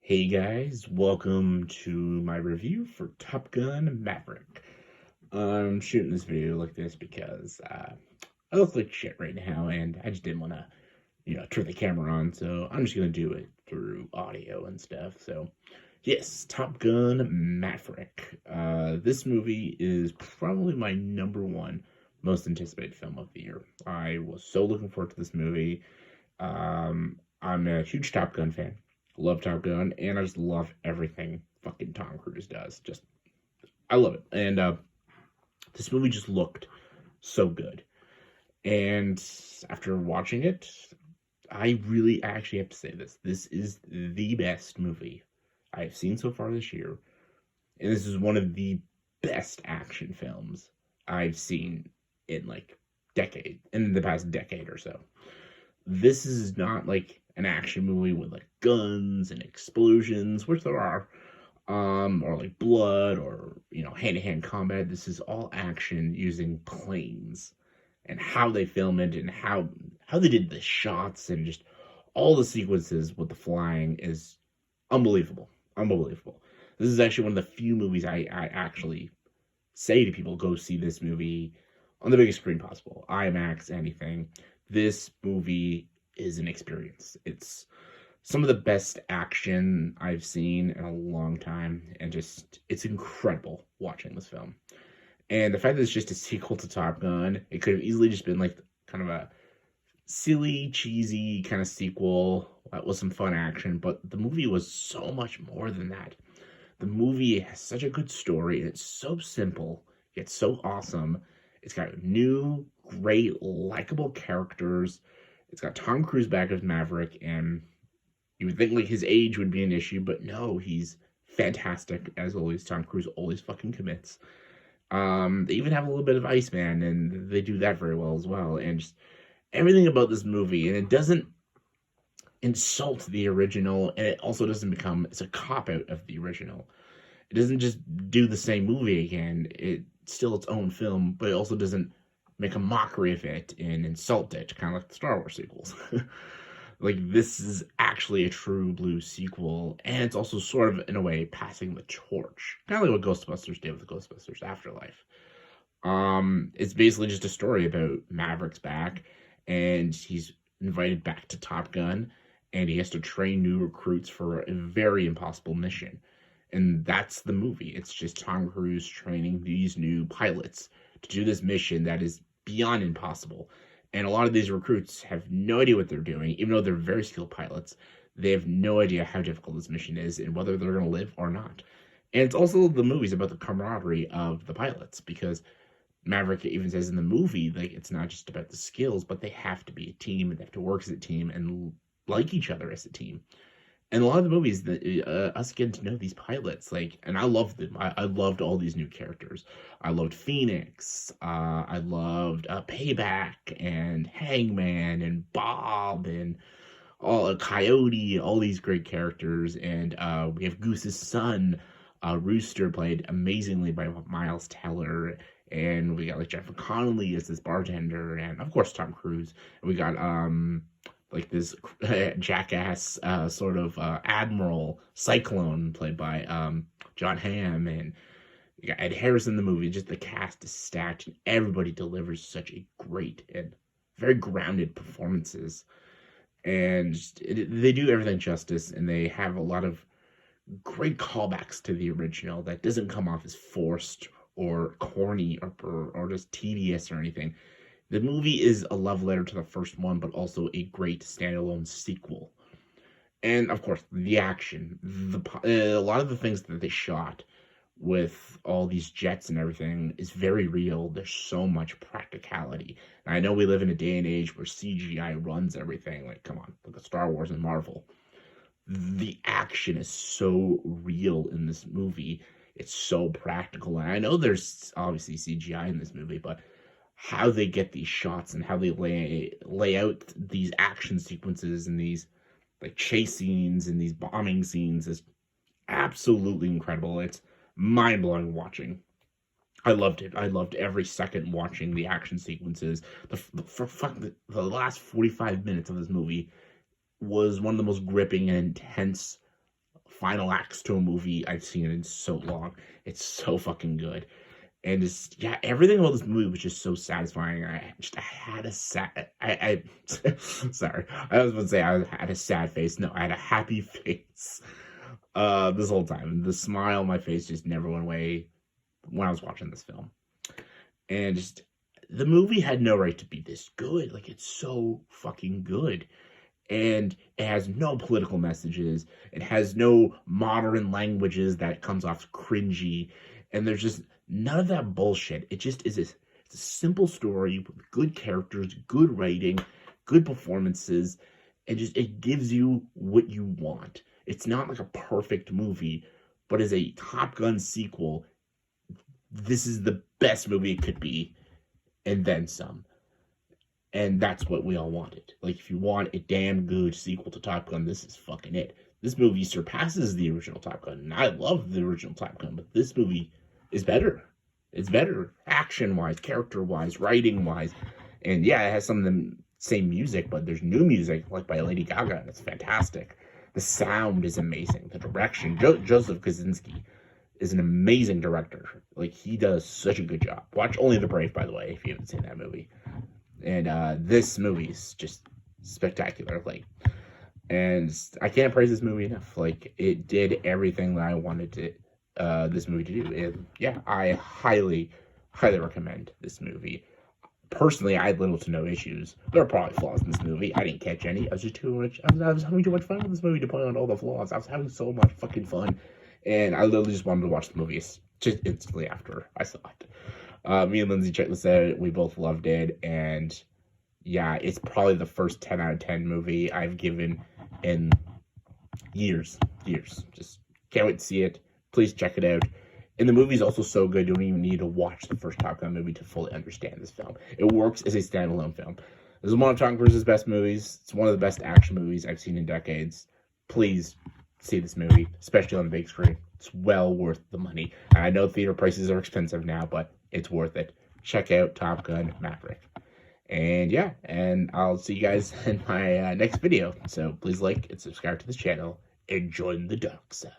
Hey guys, welcome to my review for Top Gun Maverick. I'm shooting this video like this because I look like shit right now and I just didn't want to, turn the camera on, so I'm just going to do it through audio and stuff. So, yes, Top Gun Maverick. This movie is probably my number one most anticipated film of the year. I was so looking forward to this movie. I'm a huge Top Gun fan. Love Top Gun, and I just love everything fucking Tom Cruise does. Just, I love it. And this movie just looked so good. And after watching it, I really actually have to say this. This is the best movie I've seen so far this year. And this is one of the best action films I've seen in in the past decade or so. This is not like an action movie with like guns and explosions, which there are, or like blood or hand-to-hand combat. This is all action using planes and how they film it and how they did the shots and just all the sequences with the flying is unbelievable. Unbelievable. This is actually one of the few movies I actually say to people, go see this movie on the biggest screen possible. IMAX, anything. This movie is an experience. It's some of the best action I've seen in a long time, and just it's incredible watching this film. And the fact that it's just a sequel to Top Gun, it could have easily just been like kind of a silly, cheesy kind of sequel with some fun action, but the movie was so much more than that. The movie has such a good story, and it's so simple, yet so awesome. It's got new, great, likable characters. It's got Tom Cruise back as Maverick, and you would think like his age would be an issue, but no, he's fantastic as always. Tom Cruise always fucking commits. They even have a little bit of Iceman, and they do that very well as well. And just everything about this movie, and it doesn't insult the original, and it also doesn't become it's a cop out of the original. It doesn't just do the same movie again. It's still its own film, but it also doesn't make a mockery of it and insult it, kind of like the Star Wars sequels. Like, this is actually a true blue sequel, and it's also sort of, in a way, passing the torch. Kind of like what Ghostbusters did with Ghostbusters Afterlife. It's basically just a story about Maverick's back, and he's invited back to Top Gun, and he has to train new recruits for a very impossible mission. And that's the movie. It's just Tom Cruise training these new pilots to do this mission that is beyond impossible. And a lot of these recruits have no idea what they're doing, even though they're very skilled pilots. They have no idea how difficult this mission is and whether they're going to live or not. And it's also the movie's about the camaraderie of the pilots, because Maverick even says in the movie, like, it's not just about the skills, but they have to be a team and they have to work as a team and like each other as a team. And a lot of the movies that us getting to know these pilots, like, and I loved them. I loved all these new characters. I loved Phoenix. I loved Payback and Hangman and Bob and all Coyote. All these great characters, and we have Goose's son, Rooster, played amazingly by Miles Teller. And we got like Jennifer Connelly as this bartender, and of course Tom Cruise. And we got like this jackass sort of admiral Cyclone played by John Hamm, and you got Ed Harris in the movie. Just the cast is stacked, and everybody delivers such a great and very grounded performances, and they do everything justice, and they have a lot of great callbacks to the original that doesn't come off as forced or corny or just tedious or anything. The movie is a love letter to the first one, but also a great standalone sequel. And of course, the action, a lot of the things that they shot with all these jets and everything is very real. There's so much practicality. And I know we live in a day and age where CGI runs everything. Like, come on, look at Star Wars and Marvel. The action is so real in this movie. It's so practical. And I know there's obviously CGI in this movie, but how they get these shots and how they lay out these action sequences and these like chase scenes and these bombing scenes is absolutely incredible. It's mind-blowing watching. I loved it. I loved every second watching the action sequences. The last 45 minutes of this movie was one of the most gripping and intense final acts to a movie I've seen in so long. It's so fucking good. And just, yeah, everything about this movie was just so satisfying. I had a sad, sorry, I was going to say I had a sad face. No, I had a happy face, this whole time. And the smile on my face just never went away when I was watching this film. And just, the movie had no right to be this good. Like, it's so fucking good. And it has no political messages. It has no modern languages that comes off cringy. And there's just none of that bullshit. It just is it's a simple story with good characters, good writing, good performances, and just it gives you what you want. It's not like a perfect movie, but as a Top Gun sequel, this is the best movie it could be, and then some. And that's what we all wanted. Like, if you want a damn good sequel to Top Gun, this is fucking it. This movie surpasses the original Top Gun. And I love the original Top Gun, but this movie is better. It's better action-wise, character-wise, writing-wise. And yeah, it has some of the same music, but there's new music, like by Lady Gaga, and it's fantastic. The sound is amazing. The direction. Joseph Kosinski is an amazing director. Like, he does such a good job. Watch Only the Brave, by the way, if you haven't seen that movie. And this movie is just spectacular. Like, and I can't praise this movie enough. Like, it did everything that I wanted to this movie to do. And yeah, I highly recommend this movie. Personally, I had little to no issues. There are probably flaws in this movie. I didn't catch any. I was just too much. I was having too much fun with this movie to point out all the flaws. I was having so much fucking fun, and I literally just wanted to watch the movie just instantly after I saw it. Me and Lindsay checked this out. We both loved it, and yeah, it's probably the first 10 out of 10 movie I've given in years. Just can't wait to see it. Please check it out. And the movie's also so good, you don't even need to watch the first Top Gun movie to fully understand this film. It works as a standalone film. This is one of Tom Cruise's best movies. It's one of the best action movies I've seen in decades. Please see this movie, especially on the big screen. It's well worth the money. I know theater prices are expensive now, but it's worth it. Check out Top Gun Maverick. And yeah, and I'll see you guys in my next video. So please like and subscribe to this channel and join the dark side.